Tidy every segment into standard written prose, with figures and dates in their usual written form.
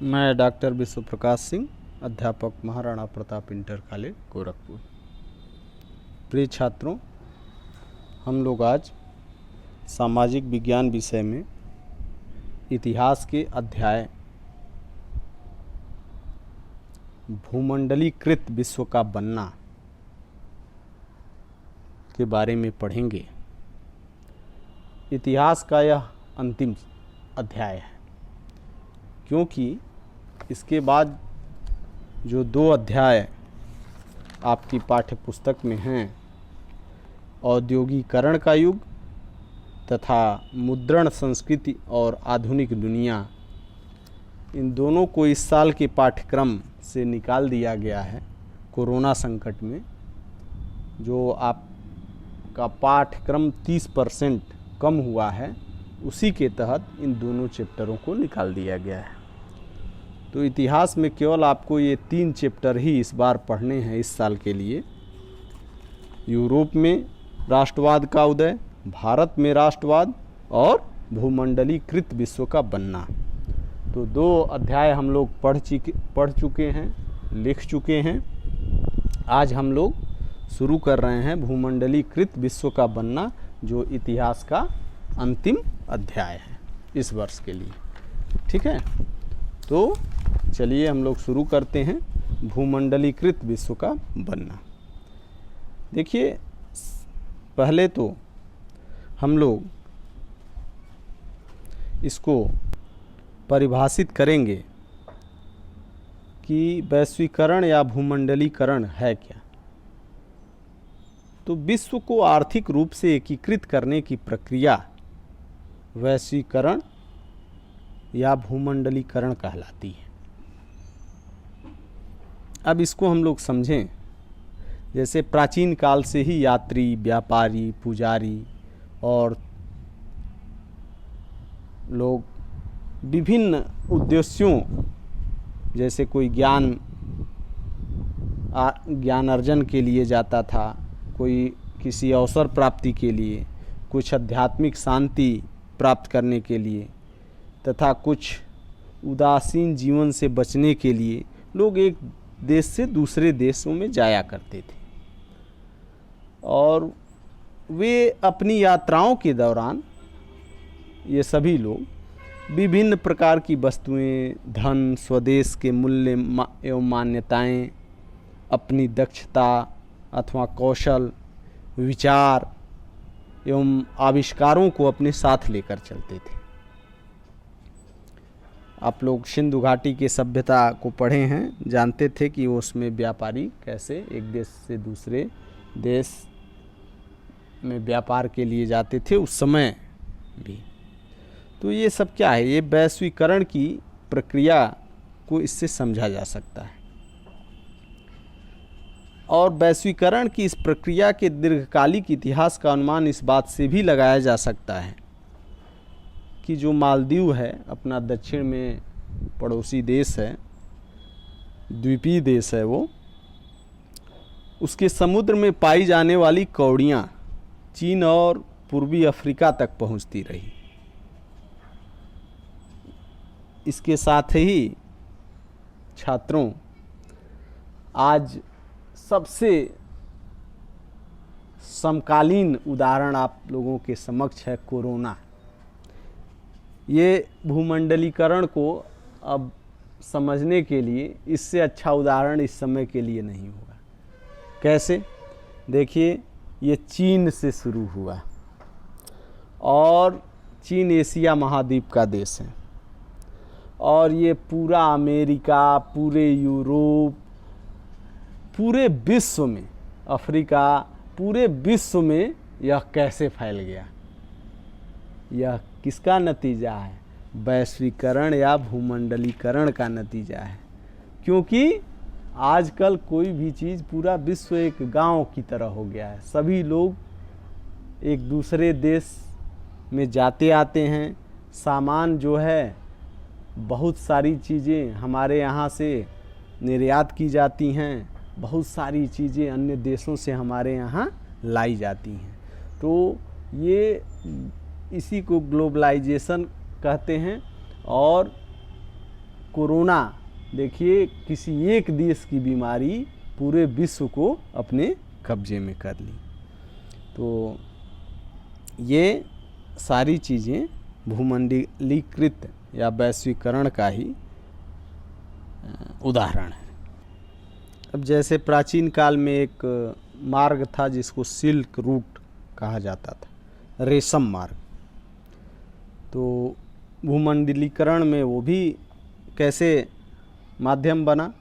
मैं डॉक्टर विश्व प्रकाश सिंह, अध्यापक महाराणा प्रताप इंटर कॉलेज गोरखपुर। प्रिय छात्रों, हम लोग आज सामाजिक विज्ञान विषय में इतिहास के अध्याय भूमंडलीकृत विश्व का बनना के बारे में पढ़ेंगे। इतिहास का यह अंतिम अध्याय है, क्योंकि इसके बाद जो 2 अध्याय आपकी पाठ्य पुस्तक में हैं, औद्योगिकरण का युग तथा मुद्रण संस्कृति और आधुनिक दुनिया, इन दोनों को इस साल के पाठ्यक्रम से निकाल दिया गया है। कोरोना संकट में जो आपका पाठ्यक्रम 30% कम हुआ है, उसी के तहत इन दोनों चैप्टरों को निकाल दिया गया है। तो इतिहास में केवल आपको ये 3 चैप्टर ही इस बार पढ़ने हैं इस साल के लिए। यूरोप में राष्ट्रवाद का उदय, भारत में राष्ट्रवाद और भूमंडलीकृत विश्व का बनना। तो 2 अध्याय हम लोग पढ़ चुके हैं, लिख चुके हैं। आज हम लोग शुरू कर रहे हैं भूमंडलीकृत विश्व का बनना, जो इतिहास का अंतिम अध्याय है इस वर्ष के लिए। ठीक है, तो चलिए हम लोग शुरू करते हैं भूमंडलीकृत विश्व का बनना। देखिए, पहले तो हम लोग इसको परिभाषित करेंगे कि वैश्वीकरण या भूमंडलीकरण है क्या। तो विश्व को आर्थिक रूप से एकीकृत करने की प्रक्रिया वैश्वीकरण या भूमंडलीकरण कहलाती है। अब इसको हम लोग समझें, जैसे प्राचीन काल से ही यात्री, व्यापारी, पुजारी और लोग विभिन्न उद्देश्यों, जैसे कोई ज्ञान अर्जन के लिए जाता था, कोई किसी अवसर प्राप्ति के लिए, कुछ आध्यात्मिक शांति प्राप्त करने के लिए तथा कुछ उदासीन जीवन से बचने के लिए लोग एक देश से दूसरे देशों में जाया करते थे। और वे अपनी यात्राओं के दौरान ये सभी लोग विभिन्न प्रकार की वस्तुएं, धन, स्वदेश के मूल्य एवं मान्यताएं, अपनी दक्षता अथवा कौशल, विचार एवं आविष्कारों को अपने साथ लेकर चलते थे। आप लोग सिंधु घाटी के सभ्यता को पढ़े हैं, जानते थे कि उसमें व्यापारी कैसे एक देश से दूसरे देश में व्यापार के लिए जाते थे उस समय भी। तो ये सब क्या है, ये वैश्वीकरण की प्रक्रिया को इससे समझा जा सकता है। और वैश्वीकरण की इस प्रक्रिया के दीर्घकालिक इतिहास का अनुमान इस बात से भी लगाया जा सकता है कि जो मालदीव है, अपना दक्षिण में पड़ोसी देश है, द्वीपीय देश है वो, उसके समुद्र में पाई जाने वाली कौड़ियाँ चीन और पूर्वी अफ्रीका तक पहुँचती रही। इसके साथ ही छात्रों, आज सबसे समकालीन उदाहरण आप लोगों के समक्ष है कोरोना। ये भूमंडलीकरण को अब समझने के लिए इससे अच्छा उदाहरण इस समय के लिए नहीं होगा। कैसे? देखिए, ये चीन से शुरू हुआ और चीन एशिया महाद्वीप का देश है, और ये पूरा अमेरिका, पूरे यूरोप, पूरे विश्व में, अफ्रीका, पूरे विश्व में यह कैसे फैल गया? यह किसका नतीजा है? वैश्वीकरण या भूमंडलीकरण का नतीजा है। क्योंकि आजकल कोई भी चीज़, पूरा विश्व एक गांव की तरह हो गया है। सभी लोग एक दूसरे देश में जाते आते हैं। सामान जो है, बहुत सारी चीज़ें हमारे यहाँ से निर्यात की जाती हैं, बहुत सारी चीज़ें अन्य देशों से हमारे यहाँ लाई जाती हैं। तो ये इसी को ग्लोबलाइजेशन कहते हैं। और कोरोना, देखिए किसी एक देश की बीमारी पूरे विश्व को अपने कब्जे में कर ली। तो ये सारी चीज़ें भूमंडलीकृत या वैश्वीकरण का ही उदाहरण है। अब जैसे प्राचीन काल में एक मार्ग था जिसको सिल्क रूट कहा जाता था, रेशम मार्ग। तो भूमंडलीकरण में वो भी कैसे माध्यम बना,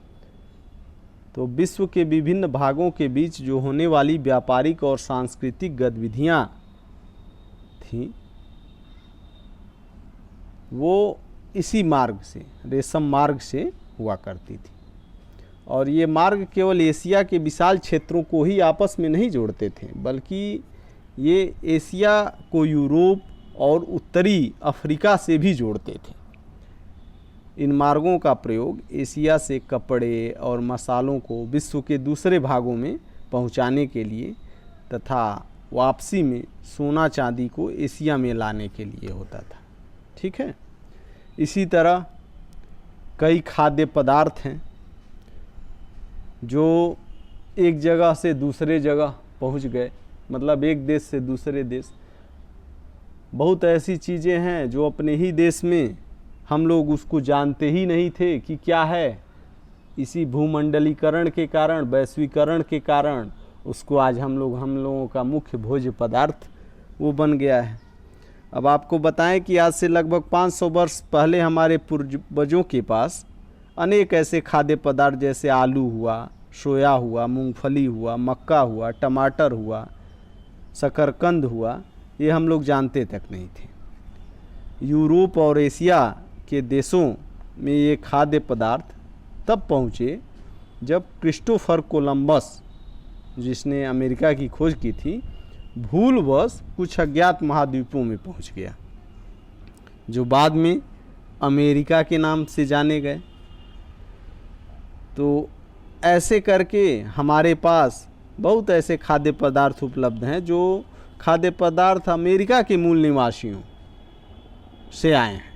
तो विश्व के विभिन्न भागों के बीच जो होने वाली व्यापारिक और सांस्कृतिक गतिविधियां थीं वो इसी मार्ग से, रेशम मार्ग से हुआ करती थी। और ये मार्ग केवल एशिया के विशाल क्षेत्रों को ही आपस में नहीं जोड़ते थे, बल्कि ये एशिया को यूरोप और उत्तरी अफ्रीका से भी जोड़ते थे। इन मार्गों का प्रयोग एशिया से कपड़े और मसालों को विश्व के दूसरे भागों में पहुंचाने के लिए तथा वापसी में सोना चांदी को एशिया में लाने के लिए होता था। ठीक है। इसी तरह कई खाद्य पदार्थ हैं जो एक जगह से दूसरे जगह पहुंच गए, मतलब एक देश से दूसरे देश। बहुत ऐसी चीज़ें हैं जो अपने ही देश में हम लोग उसको जानते ही नहीं थे कि क्या है। इसी भूमंडलीकरण के कारण, वैश्वीकरण के कारण उसको आज हम लोगों का मुख्य भोज्य पदार्थ वो बन गया है। अब आपको बताएं कि आज से लगभग 500 वर्ष पहले हमारे पूर्वजों के पास अनेक ऐसे खाद्य पदार्थ जैसे आलू हुआ, सोया हुआ, मूंगफली हुआ, मक्का हुआ, टमाटर हुआ, शकरकंद हुआ, ये हम लोग जानते तक नहीं थे। यूरोप और एशिया के देशों में ये खाद्य पदार्थ तब पहुँचे जब क्रिस्टोफर कोलंबस, जिसने अमेरिका की खोज की थी, भूलवश कुछ अज्ञात महाद्वीपों में पहुंच गया जो बाद में अमेरिका के नाम से जाने गए। तो ऐसे करके हमारे पास बहुत ऐसे खाद्य पदार्थ उपलब्ध हैं जो खाद्य पदार्थ अमेरिका के मूल निवासियों से आए हैं।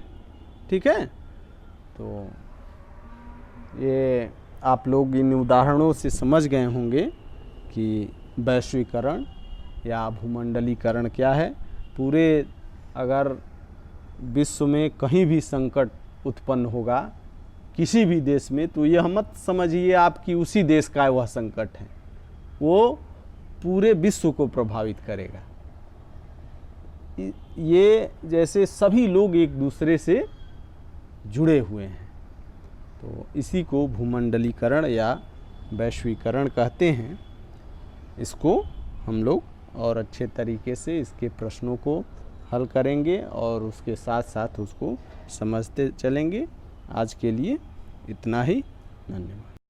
ठीक है। तो ये आप लोग इन उदाहरणों से समझ गए होंगे कि वैश्वीकरण या भूमंडलीकरण क्या है। पूरे अगर विश्व में कहीं भी संकट उत्पन्न होगा किसी भी देश में, तो यह मत समझिए आपकी उसी देश का वह संकट है, वो पूरे विश्व को प्रभावित करेगा। ये जैसे सभी लोग एक दूसरे से जुड़े हुए हैं, तो इसी को भूमंडलीकरण या वैश्वीकरण कहते हैं। इसको हम लोग और अच्छे तरीके से इसके प्रश्नों को हल करेंगे और उसके साथ साथ उसको समझते चलेंगे। आज के लिए इतना ही। धन्यवाद।